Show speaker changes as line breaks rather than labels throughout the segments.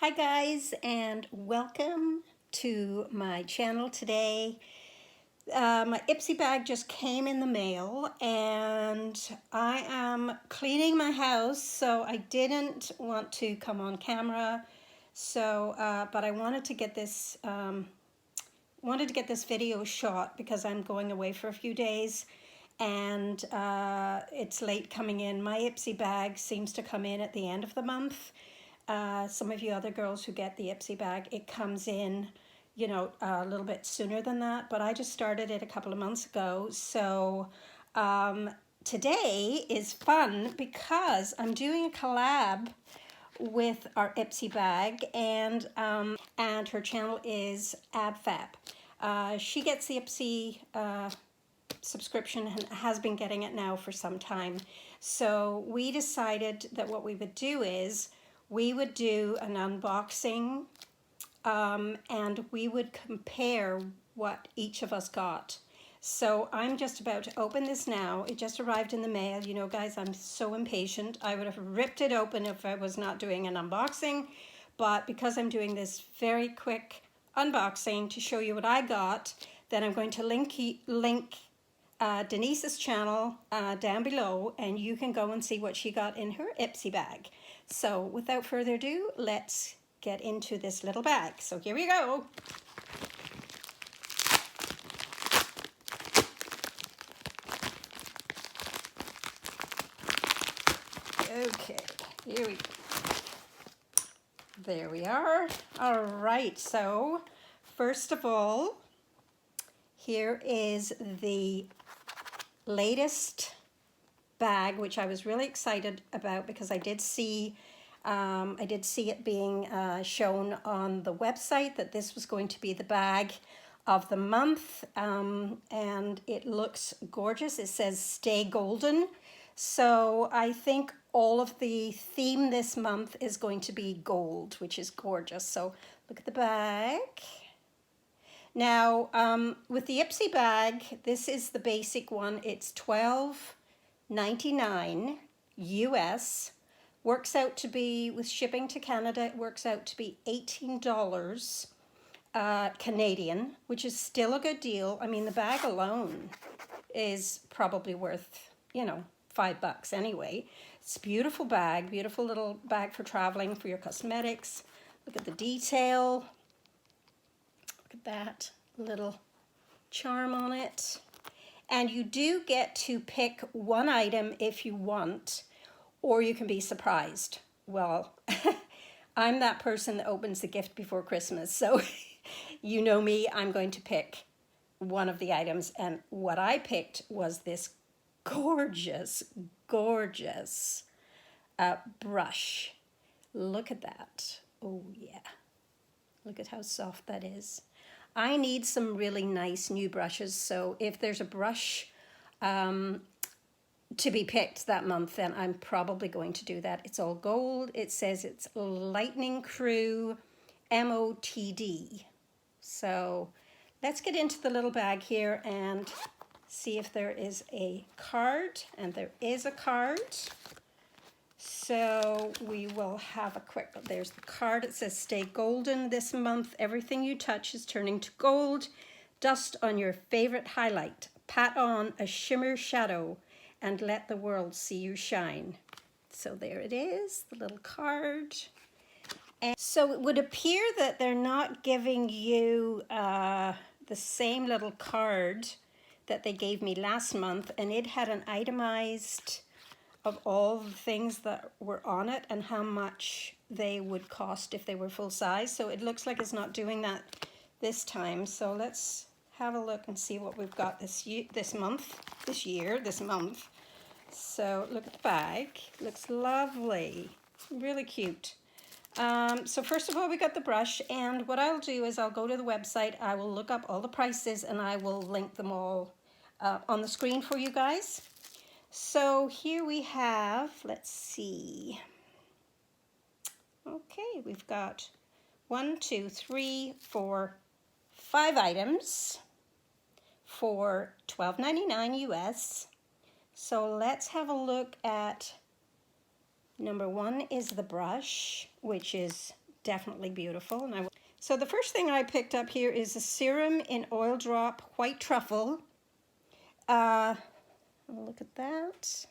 Hi guys, and welcome to my channel today. My Ipsy bag just came in the mail and I am cleaning my house, so I didn't want to come on camera. But I wanted to get this video shot because I'm going away for a few days and it's late coming in. My Ipsy bag seems to come in at the end of the month. Some of you other girls who get the Ipsy bag, it comes in, you know, a little bit sooner than that, but I just started it a couple of months ago. So today is fun because I'm doing a collab with our Ipsy bag, and her channel is AbFab. She gets the Ipsy subscription and has been getting it now for some time. So we decided that what we would do is we would do an unboxing and we would compare what each of us got. So I'm just about to open this now. It just arrived in the mail. You know, guys, I'm so impatient. I would have ripped it open if I was not doing an unboxing. But because I'm doing this very quick unboxing to show you what I got, then I'm going to link Denise's channel down below, and you can go and see what she got in her Ipsy bag. So without further ado, let's get into this little bag. So here we go. Okay, here we go. There we are. All right, so first of all, here is the latest bag, which I was really excited about because I did see it being shown on the website that this was going to be the bag of the month, and it looks gorgeous. It says "Stay Golden," so I think all of the theme this month is going to be gold, which is gorgeous. So look at the bag. Now, with the Ipsy bag, this is the basic one. It's $12.99 US. Works out to be, with shipping to Canada, it works out to be $18 Canadian, which is still a good deal. I mean, the bag alone is probably worth, you know, $5 anyway. It's a beautiful bag, beautiful little bag for traveling, for your cosmetics. Look at the detail. Look at that little charm on it. And you do get to pick one item if you want, or you can be surprised. Well, I'm that person that opens the gift before Christmas, so you know me, I'm going to pick one of the items, and what I picked was this gorgeous, gorgeous brush. Look at that. Oh yeah, look at how soft that is. I need some really nice new brushes, so if there's a brush to be picked that month, then I'm probably going to do that. It's all gold. It says it's Lightning Crew MOTD. So let's get into the little bag here and see if there is a card, and there is a card. So we will have a quick, there's the card. It says "Stay Golden this month. Everything you touch is turning to gold. Dust on your favorite highlight. Pat on a shimmer shadow and let the world see you shine." So there it is, the little card. And so it would appear that they're not giving you the same little card that they gave me last month, and it had an itemized of all the things that were on it and how much they would cost if they were full size. So it looks like it's not doing that this time. So let's have a look and see what we've got this month. So look at the bag. Looks lovely. Really cute. So first of all, we got the brush, and what I'll do is I'll go to the website, I will look up all the prices, and I will link them all on the screen for you guys. So here we have, let's see. Okay, we've got 1, 2, 3, 4, 5 items for $12.99 US. So let's have a look at number 1 is the brush, which is definitely beautiful. And so the first thing I picked up here is a serum in oil drop white truffle. Look at that.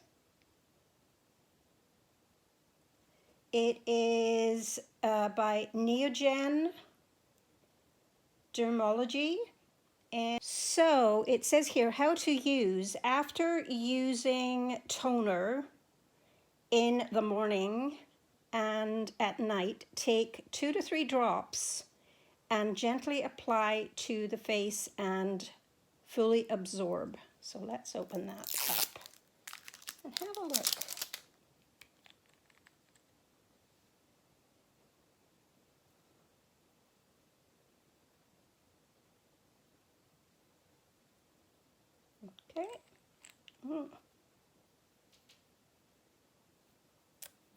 It is by Neogen Dermology. And so it says here how to use after using toner in the morning and at night. Take 2 to 3 drops and gently apply to the face and fully absorb. So let's open that up and have a look. Okay.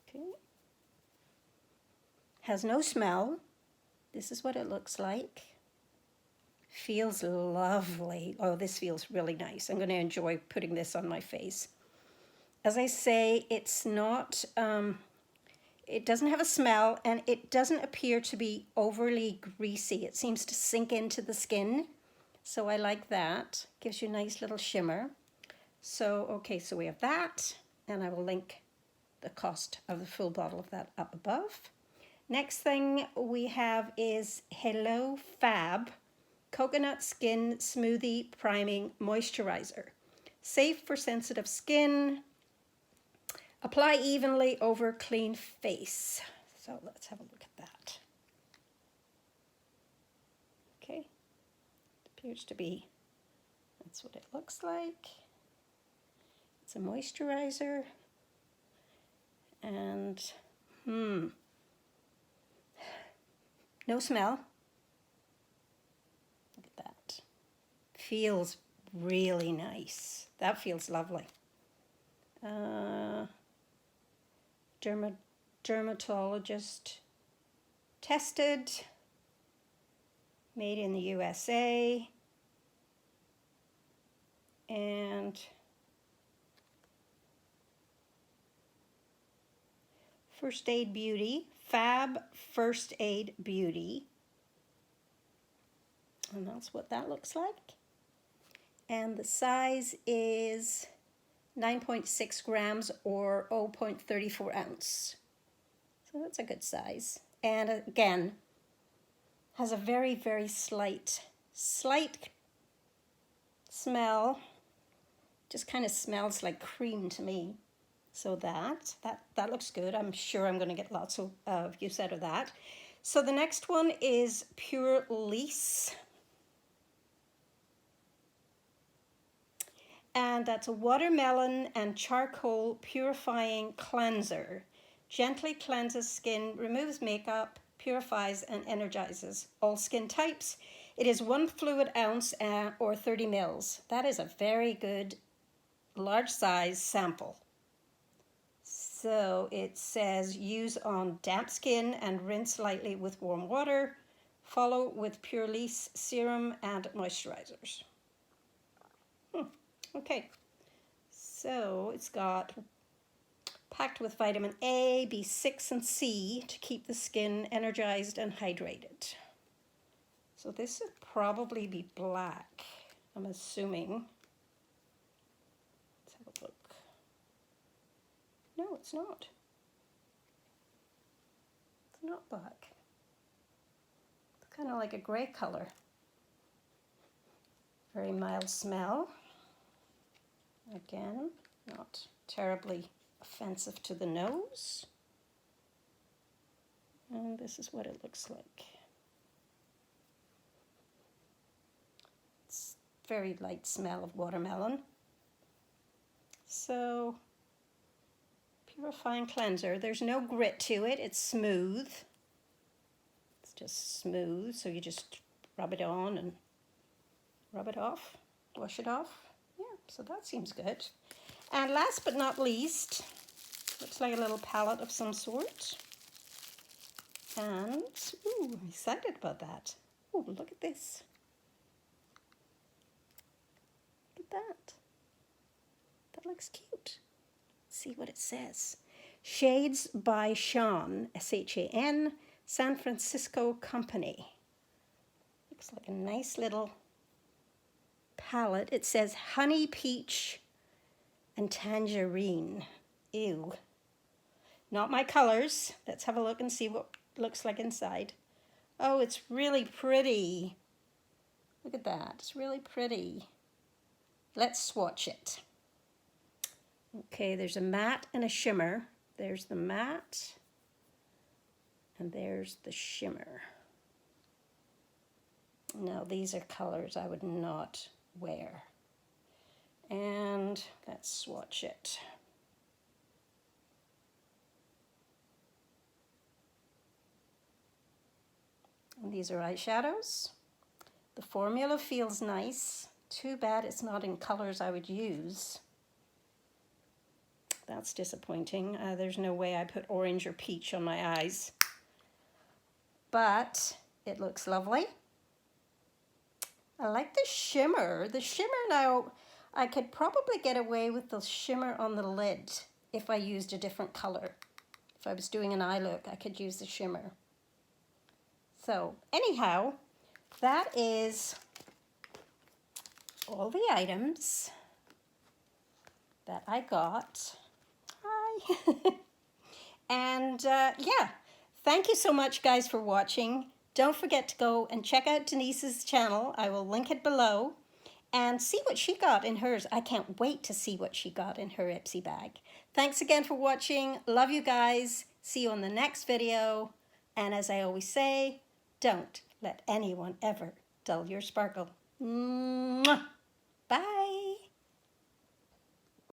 Okay. Has no smell. This is what it looks like. Feels lovely. Oh, this feels really nice. I'm going to enjoy putting this on my face. As I say, it's not, it doesn't have a smell, and it doesn't appear to be overly greasy. It seems to sink into the skin. So I like that. Gives you a nice little shimmer. So, okay, so we have that, and I will link the cost of the full bottle of that up above. Next thing we have is Hello Fab Coconut Skin Smoothie Priming Moisturizer. Safe for sensitive skin. Apply evenly over clean face. So let's have a look at that. Okay, appears to be, that's what it looks like. It's a moisturizer, and no smell. Look at that. Feels really nice. That feels lovely. Dermatologist tested, made in the USA, and First Aid Beauty, Fab First Aid Beauty. And that's what that looks like. And the size is 9.6 grams or 0.34 ounce. So that's a good size. And again, has a very, very slight smell. Just kind of smells like cream to me. So that looks good. I'm sure I'm going to get lots of use out of that. So the next one is Pure Lease. And that's a watermelon and charcoal purifying cleanser. Gently cleanses skin, removes makeup, purifies and energizes all skin types. It is 1 fluid ounce or 30 mils. That is a very good large size sample. So it says use on damp skin and rinse lightly with warm water. Follow with Pure Lease serum and moisturizers. Okay, so it's got packed with vitamin A, B6, and C to keep the skin energized and hydrated. So this would probably be black, I'm assuming. Let's have a look. No, it's not. It's not black. It's kind of like a gray color. Very mild smell. Again, not terribly offensive to the nose. And this is what it looks like. It's very light smell of watermelon. So, purifying cleanser. There's no grit to it. It's smooth. It's just smooth. So you just rub it on and rub it off, wash it off. Yeah, so that seems good. And last but not least, looks like a little palette of some sort. And, ooh, I'm excited about that. Ooh, look at this. Look at that. That looks cute. Let's see what it says. Shades by Sean, S-H-A-N, San Francisco company. Looks like a nice little palette. It says honey peach and tangerine. Ew. Not my colors. Let's have a look and see what it looks like inside. Oh, it's really pretty. Look at that. It's really pretty. Let's swatch it. Okay, there's a matte and a shimmer. There's the matte and there's the shimmer. Now these are colors I would not wear. And let's swatch it. And these are eyeshadows. The formula feels nice. Too bad it's not in colors I would use. That's disappointing. There's no way I put orange or peach on my eyes. But it looks lovely. I like the shimmer. The shimmer now, I could probably get away with the shimmer on the lid if I used a different color. If I was doing an eye look, I could use the shimmer. So anyhow, that is all the items that I got. Hi. And yeah, thank you so much guys for watching. Don't forget to go and check out Denise's channel. I will link it below and see what she got in hers. I can't wait to see what she got in her Ipsy bag. Thanks again for watching. Love you guys. See you on the next video. And as I always say, don't let anyone ever dull your sparkle. Mwah. Bye.